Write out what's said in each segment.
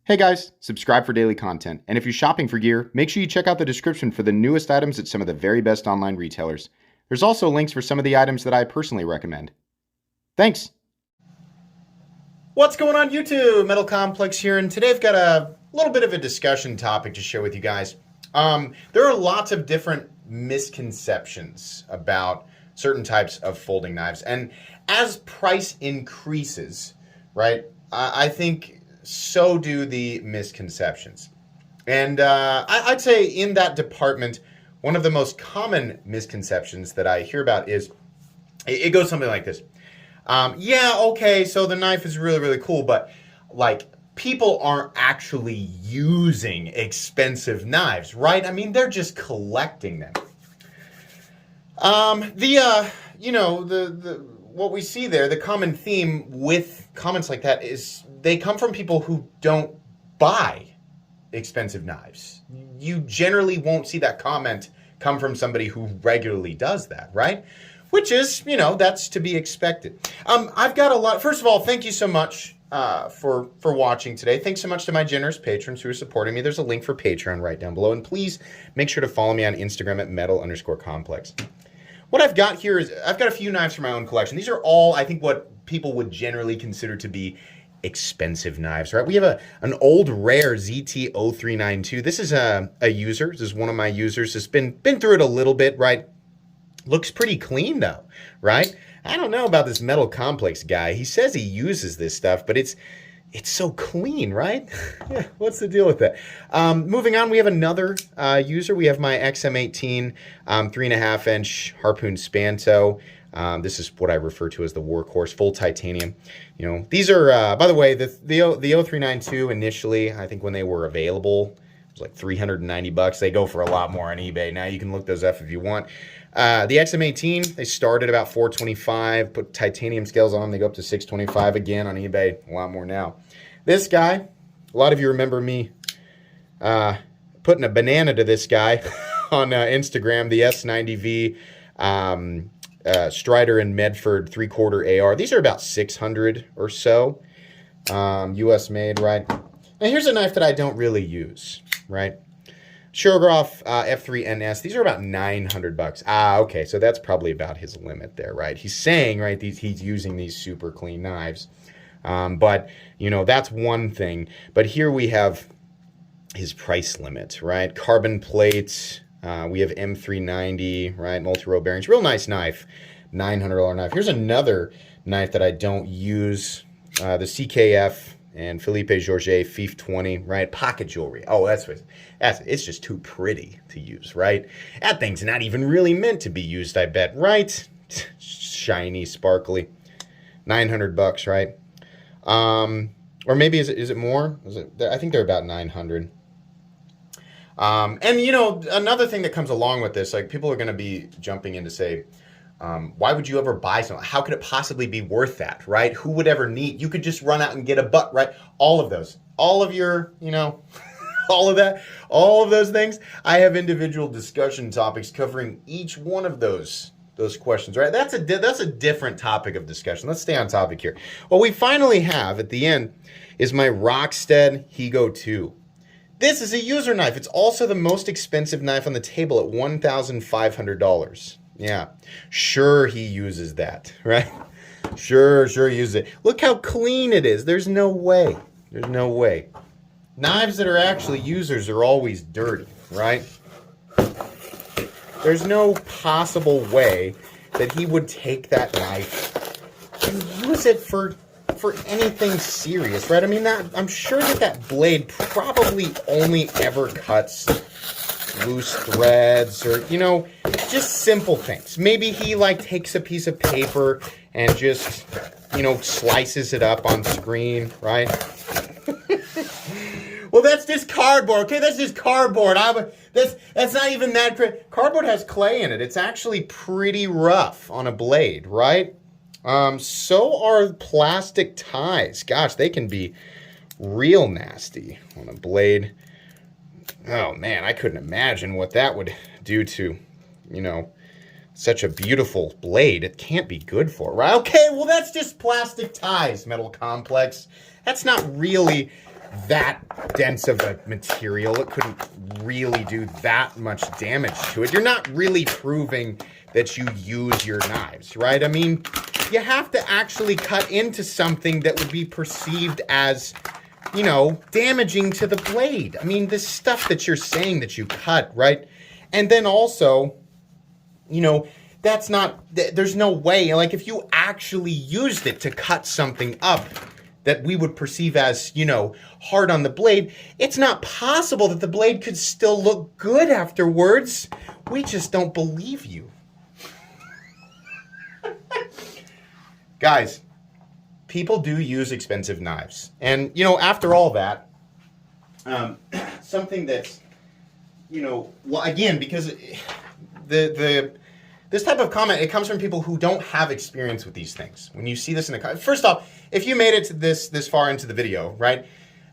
Hey guys, subscribe for daily content. And if you're shopping for gear, make sure you check out the description for the newest items at some of the very best online retailers. There's also links for some of the items that I personally recommend. Thanks! What's going on YouTube? Metal Complex here, and today I've got a little bit of a discussion topic to share with you guys. There are lots of different misconceptions about certain types of folding knives, and as price increases, right, I think so do the misconceptions. And I'd say in that department, one of the most common misconceptions that I hear about is, it goes something like this. Yeah, okay, so the knife is really, really cool, but like people aren't actually using expensive knives, right? I mean, they're just collecting them. What we see there, the common theme with comments like that is they come from people who don't buy expensive knives. You generally won't see that comment come from somebody who regularly does that, right? Which is, that's to be expected. I've got a lot. First of all, thank you so much for watching today. Thanks so much to my generous patrons who are supporting me. There's a link for Patreon right down below. And please make sure to follow me on Instagram at metal_complex. What I've got here is I've got a few knives from my own collection. These are all, I think, what people would generally consider to be expensive knives, right? We have an old rare ZT0392. This is a user. This is one of my users. Has been through it a little bit, right? Looks pretty clean though, right? I don't know about this Metal Complex guy. He says he uses this stuff, but it's so clean, right? Yeah, what's the deal with that? Moving on, we have another user. We have my XM18 3.5 inch Harpoon Spanto. This is what I refer to as the workhorse, full titanium. These are, by the way, the 0392 initially, I think when they were available, it was like $390. They go for a lot more on eBay. Now you can look those up if you want. The XM18, they started about $425, put titanium scales on them, they go up to $625 again on eBay, a lot more now. This guy, a lot of you remember me putting a banana to this guy on Instagram, the S90V Strider and Medford 3/4 AR. These are about $600 or so, US made, right? Now here's a knife that I don't really use, right? Shirograph F3NS. These are about $900. Okay, so that's probably about his limit there, right? He's saying, right, he's using these super clean knives. But, that's one thing. But here we have his price limit, right? Carbon plates. We have M390, right? Multi-row bearings. Real nice knife. $900 knife. Here's another knife that I don't use. The CKF and Philippe Georget FIF 20, right? Pocket jewelry. Oh, it's just too pretty to use, right? That thing's not even really meant to be used, I bet, right? Shiny, sparkly. $900, right? Or maybe is it more? I think they're about 900. And another thing that comes along with this, like people are going to be jumping in to say, why would you ever buy something? How could it possibly be worth that, right? Who would ever need? You could just run out and get a butt, right? All of those, all of your, all of that, all of those things. I have individual discussion topics covering each one of those questions, right? That's a different topic of discussion. Let's stay on topic here. What we finally have at the end is my Rockstead Higo 2. This is a user knife. It's also the most expensive knife on the table at $1,500. Yeah, sure he uses that, right? Sure he uses it. Look how clean it is. There's no way. There's no way. Knives that are actually users are always dirty, right? There's no possible way that he would take that knife and use it for anything serious, right? I mean, I'm sure that blade probably only ever cuts loose threads or, just simple things. Maybe he takes a piece of paper and just, slices it up on screen, right? Well, that's just cardboard, okay? That's just cardboard. That's not even that great. Cardboard has clay in it. It's actually pretty rough on a blade, right? So are plastic ties. Gosh, they can be real nasty on a blade. Oh, man, I couldn't imagine what that would do to, such a beautiful blade. It can't be good for it, right? Okay, well, that's just plastic ties, Metal Complex. That's not really that dense of a material. It couldn't really do that much damage to it. You're not really proving that you use your knives, right? I mean, you have to actually cut into something that would be perceived as, you know, damaging to the blade. I mean, this stuff that you're saying that you cut, right? And then also, you know, that's not, there's no way, like if you actually used it to cut something up that we would perceive as, you know, hard on the blade, it's not possible that the blade could still look good afterwards. We just don't believe you. Guys, people do use expensive knives. And, you know, after all that, something that's, you know, well, again, because this type of comment, it comes from people who don't have experience with these things. When you see this in the comment, first off, if you made it to this far into the video, right,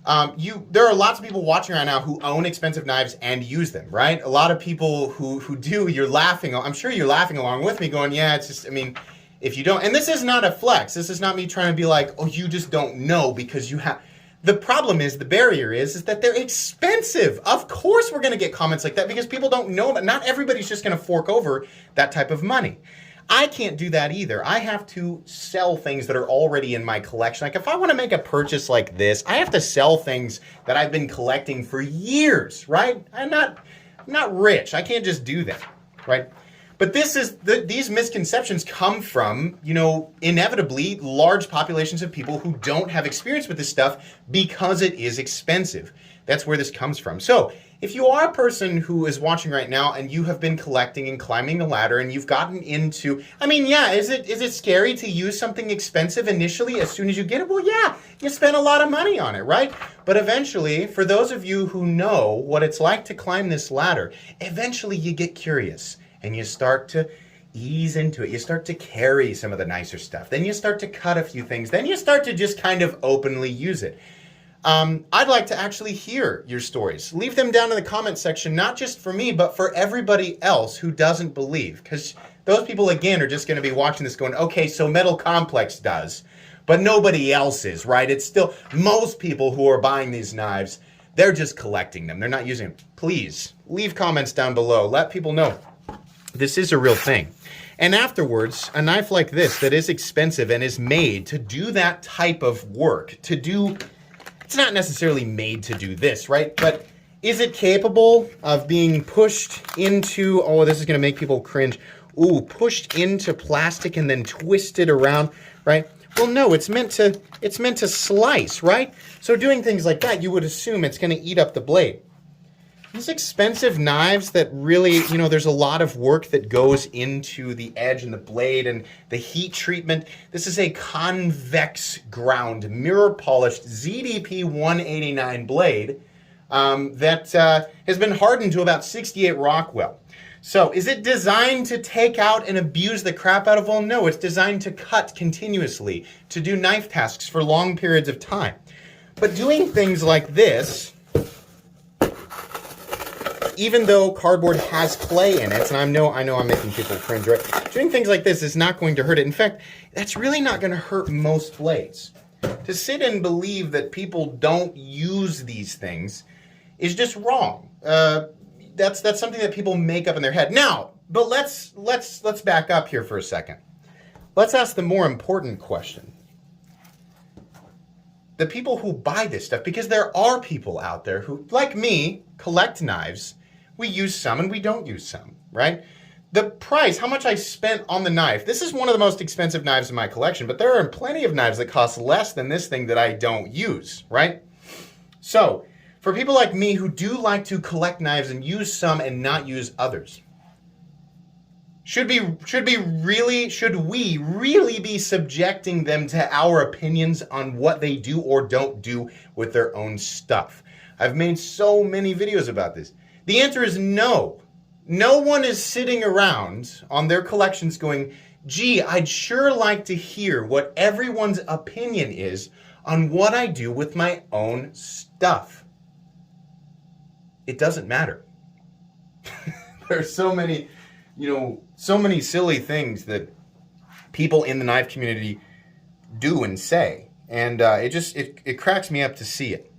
there are lots of people watching right now who own expensive knives and use them, right? A lot of people who do, you're laughing. I'm sure you're laughing along with me going, yeah, it's just, I mean, if you don't, and this is not a flex. This is not me trying to be like, oh, you just don't know because you have. The problem is, the barrier is that they're expensive. Of course we're going to get comments like that because people don't know that. Not everybody's just going to fork over that type of money. I can't do that either. I have to sell things that are already in my collection. Like if I want to make a purchase like this, I have to sell things that I've been collecting for years, right? I'm not rich. I can't just do that, right? But these misconceptions come from, you know, inevitably large populations of people who don't have experience with this stuff because it is expensive. That's where this comes from. So if you are a person who is watching right now and you have been collecting and climbing the ladder and you've gotten into, I mean, yeah, is it scary to use something expensive initially as soon as you get it? Well, yeah, you spend a lot of money on it, right? But eventually, for those of you who know what it's like to climb this ladder, eventually you get curious. And you start to ease into it. You start to carry some of the nicer stuff. Then you start to cut a few things. Then you start to just kind of openly use it. I'd like to actually hear your stories. Leave them down in the comment section, not just for me, but for everybody else who doesn't believe. Because those people, again, are just going to be watching this going, okay, so Metal Complex does, but nobody else is, right? It's still, most people who are buying these knives, they're just collecting them. They're not using them. Please, leave comments down below. Let people know. This is a real thing. And afterwards, a knife like this that is expensive and is made to do that type of work, it's not necessarily made to do this, right? But is it capable of being pushed into, oh, this is going to make people cringe, ooh, pushed into plastic and then twisted around, right? Well, no, it's meant to slice, right? So doing things like that, you would assume it's going to eat up the blade. These expensive knives that really, you know, there's a lot of work that goes into the edge and the blade and the heat treatment. This is a convex ground, mirror polished ZDP 189 blade that has been hardened to about 68 Rockwell. So is it designed to take out and abuse the crap out of? Well, no, it's designed to cut continuously, to do knife tasks for long periods of time. But doing things like this, even though cardboard has clay in it, and I know I'm making people cringe, right? Doing things like this is not going to hurt it. In fact, that's really not going to hurt most blades. To sit and believe that people don't use these things is just wrong. That's something that people make up in their head. Now, but let's back up here for a second. Let's ask the more important question. The people who buy this stuff, because there are people out there who, like me, collect knives. We use some and we don't use some, right? The price, how much I spent on the knife. This is one of the most expensive knives in my collection, but there are plenty of knives that cost less than this thing that I don't use, right? So, for people like me who do like to collect knives and use some and not use others, should we really be subjecting them to our opinions on what they do or don't do with their own stuff? I've made so many videos about this. The answer is no. No one is sitting around on their collections going, gee, I'd sure like to hear what everyone's opinion is on what I do with my own stuff. It doesn't matter. There are so many, so many silly things that people in the knife community do and say. And it cracks me up to see it.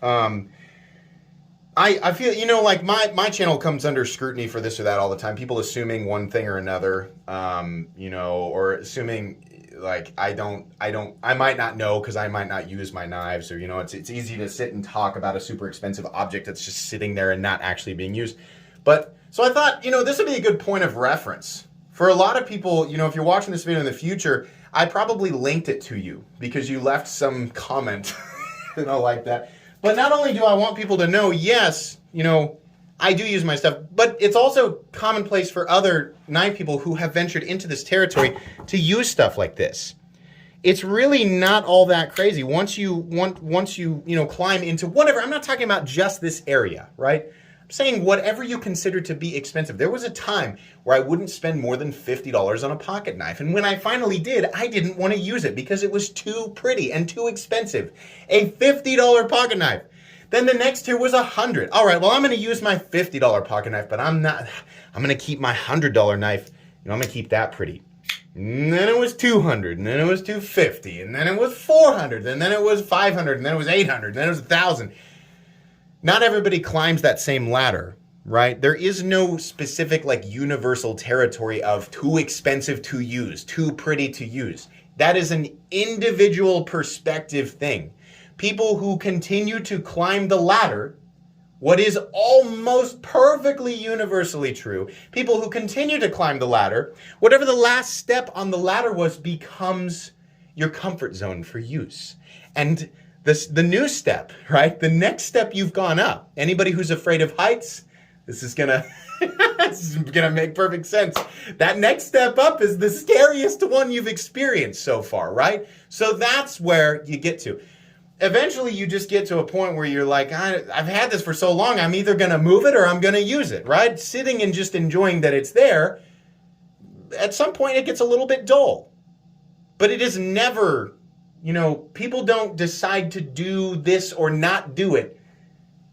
I feel, like my channel comes under scrutiny for this or that all the time. People assuming one thing or another, or assuming like I might not know because I might not use my knives, or, it's easy to sit and talk about a super expensive object that's just sitting there and not actually being used. But so I thought, this would be a good point of reference for a lot of people. If you're watching this video in the future, I probably linked it to you because you left some comment, like that. But not only do I want people to know, yes, I do use my stuff, but it's also commonplace for other knife people who have ventured into this territory to use stuff like this. It's really not all that crazy once you climb into whatever. I'm not talking about just this area, right? I'm saying whatever you consider to be expensive. There was a time where I wouldn't spend more than $50 on a pocket knife, and when I finally did, I didn't want to use it because it was too pretty and too expensive. A $50 pocket knife. Then the next tier was $100. All right, well, I'm going to use my $50 pocket knife, but I'm going to keep my $100 knife. I'm going to keep that pretty. And then it was $200, and then it was $250, and then it was $400, and then it was $500, and then it was $800, and then it was $1,000. Not everybody climbs that same ladder, right? There is no specific universal territory of too expensive to use, too pretty to use. That is an individual perspective thing. People who continue to climb the ladder, what is almost perfectly universally true, people who continue to climb the ladder, whatever the last step on the ladder was becomes your comfort zone for use. And the new step, right? The next step you've gone up. Anybody who's afraid of heights, this is gonna make perfect sense. That next step up is the scariest one you've experienced so far, right? So that's where you get to. Eventually, you just get to a point where you're like, I've had this for so long, I'm either going to move it or I'm going to use it, right? Sitting and just enjoying that it's there, at some point it gets a little bit dull. But it is never, people don't decide to do this or not do it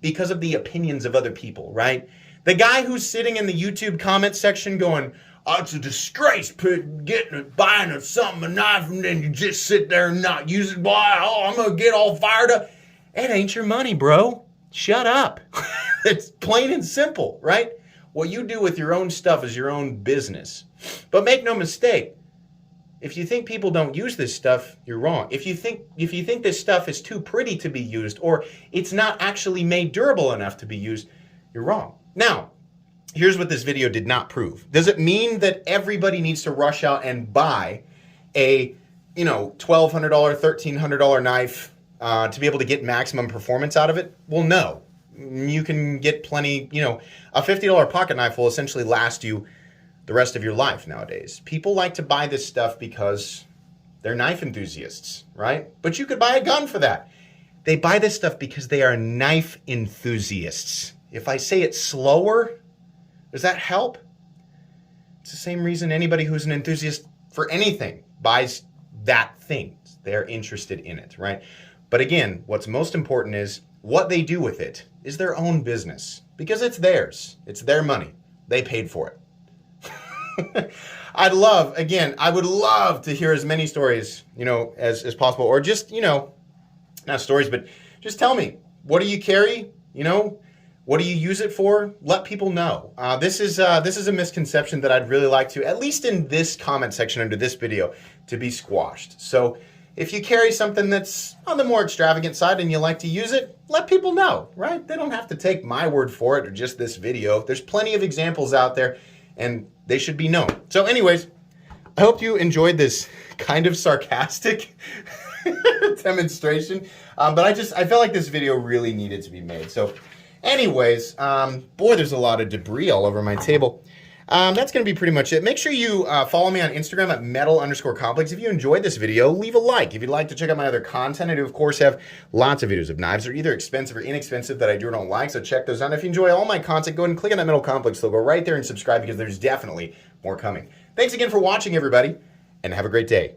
because of the opinions of other people, right? The guy who's sitting in the YouTube comment section going, it's a disgrace buying a knife and then you just sit there and not use it. Boy, I'm going to get all fired up. It ain't your money, bro. Shut up. It's plain and simple, right? What you do with your own stuff is your own business. But make no mistake, if you think people don't use this stuff, you're wrong. If you think this stuff is too pretty to be used or it's not actually made durable enough to be used, you're wrong. Now, here's what this video did not prove. Does it mean that everybody needs to rush out and buy a, $1,200, $1,300 knife to be able to get maximum performance out of it? Well, no. You can get plenty, a $50 pocket knife will essentially last you the rest of your life nowadays. People like to buy this stuff because they're knife enthusiasts, right? But you could buy a gun for that. They buy this stuff because they are knife enthusiasts. If I say it slower, does that help? It's the same reason anybody who's an enthusiast for anything buys that thing. They're interested in it, right? But again, what's most important is what they do with it is their own business because it's theirs. It's their money. They paid for it. I would love to hear as many stories, as possible, or just, not stories, but just tell me, what do you carry? What do you use it for? Let people know. This is a misconception that I'd really like to, at least in this comment section under this video, to be squashed. So if you carry something that's on the more extravagant side and you like to use it, let people know, right? They don't have to take my word for it or just this video. There's plenty of examples out there and they should be known. So anyways, I hope you enjoyed this kind of sarcastic demonstration. But I felt like this video really needed to be made. So anyways, boy, there's a lot of debris all over my table. That's going to be pretty much it. Make sure you follow me on Instagram at metal_complex. If you enjoyed this video, leave a like. If you'd like to check out my other content, I do, of course, have lots of videos of knives. They're either expensive or inexpensive that I do or don't like, so check those out. If you enjoy all my content, go ahead and click on that Metal Complex logo right there and subscribe because there's definitely more coming. Thanks again for watching, everybody, and have a great day.